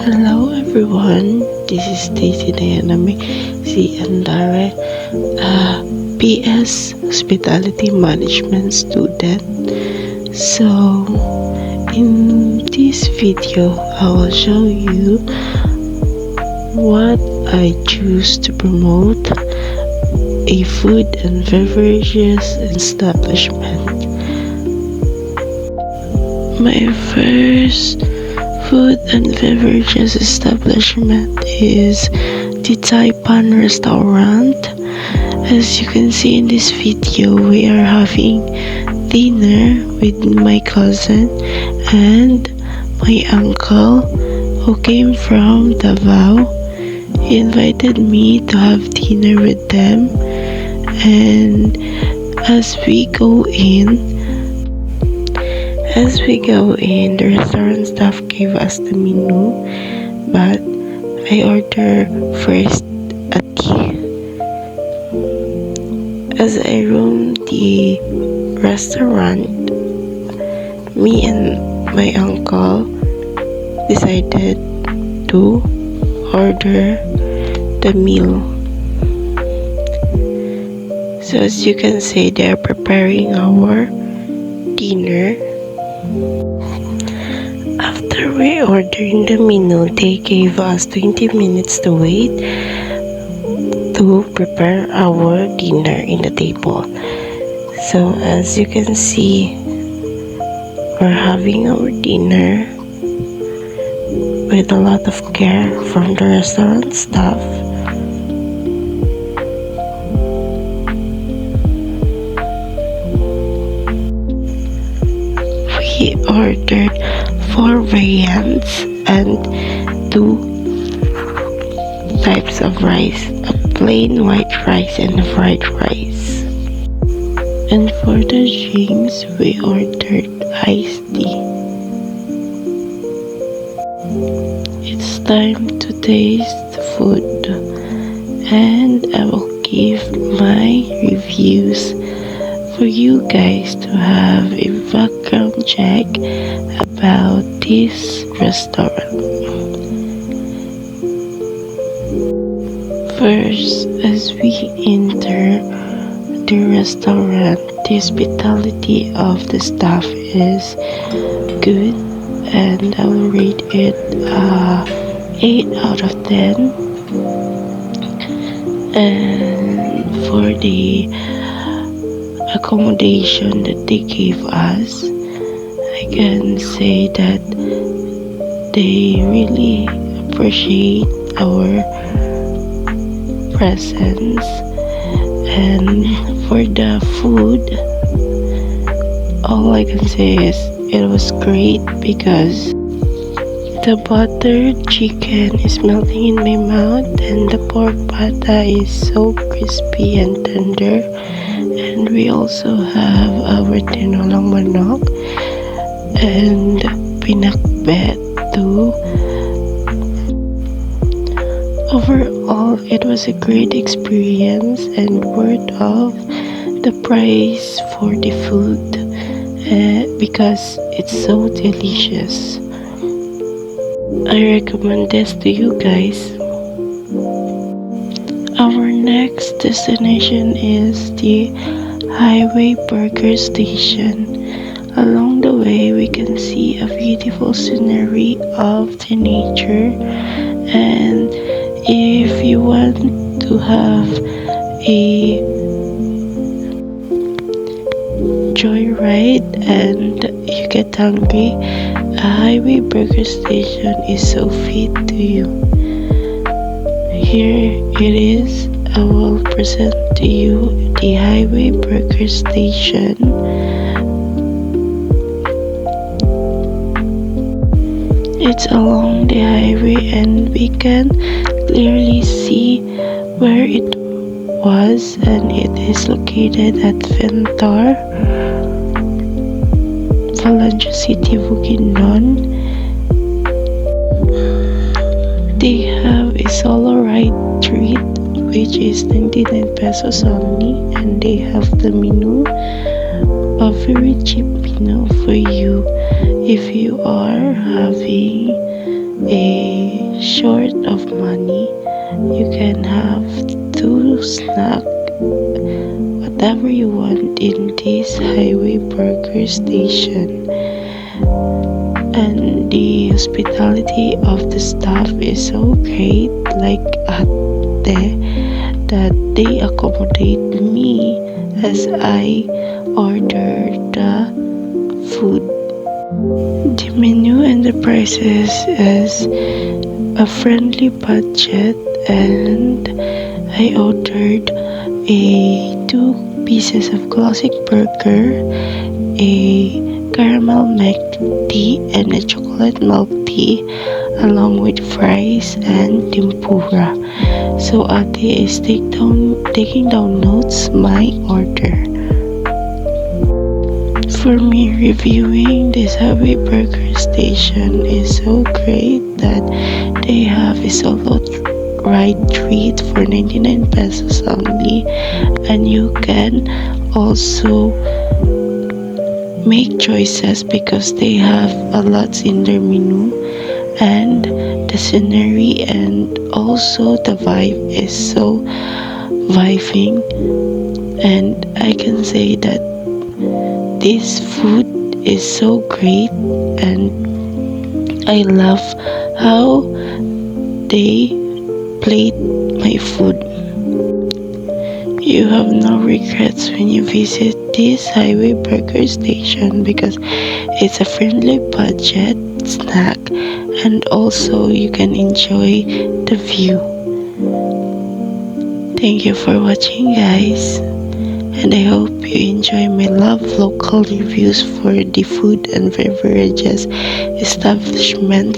Hello everyone, this is Stacy Dayanami, si Andare, PS Hospitality Management student. So, in this video, I will show you what I choose to promote a food and beverages establishment. My first food and beverages establishment is the Taipan restaurant. As you can see in this video, we are having dinner with my cousin and my uncle who came from Davao. He invited me to have dinner with them, and as we go in, the restaurant staff gave us the menu, but I ordered first a tea. As I roamed the restaurant, me and my uncle decided to order the meal. So as you can see, they are preparing our dinner. After we ordering the menu, they gave us 20 minutes to wait to prepare our dinner in the table. So as you can see, we're having our dinner with a lot of care from the restaurant staff. We ordered 4 variants and 2 types of rice, a plain white rice and a fried rice. And for the drinks, we ordered iced tea. It's time to taste the food, and I will give my reviews for you guys to have a background check about this restaurant. First, as we enter the restaurant, the hospitality of the staff is good, and I will rate it 8 out of 10. And for the accommodation that they gave us, I can say that they really appreciate our presence. And for the food, all I can say is it was great because the buttered chicken is melting in my mouth, and the pork pata is so crispy and tender. And we also have our tinolang manok and pinakbet too. Overall, it was a great experience and worth of the price for the food because it's so delicious. I recommend this to you guys. Our next destination is the Highway Burger Station. Along the way, we can see a beautiful scenery of the nature, and if you want to have a joyride and you get hungry, a Highway Burger Station is so fit to you. Here it is. I will present to you the Highway Burger Station. It's along the highway, and we can clearly see where it was, and it is located at Ventar, Valencia City, Bukidnon. They have a solo ride treat which is 99 pesos only, and they have the menu, a very cheap menu for you if you are having short of money, you can have two snack whatever you want in this highway burger station. And the hospitality of the staff is so great, like ate, that they accommodate me as I order the food. The menu and the prices is a friendly budget, and I ordered a two pieces of classic burger, a caramel milk tea, and a chocolate milk tea, along with fries and tempura. So Ate is taking down notes my order. For me, reviewing this Subway burger station is so great that they have a solo ride treat for 99 pesos only, and you can also make choices because they have a lot in their menu, and the scenery and also the vibe is so vibing, and I can say that this food is so great, and I love how they plate my food. You have no regrets when you visit this highway burger station because it's a friendly budget snack, and also you can enjoy the view. Thank you for watching, guys, and I hope you enjoy my love local reviews for the food and beverages establishment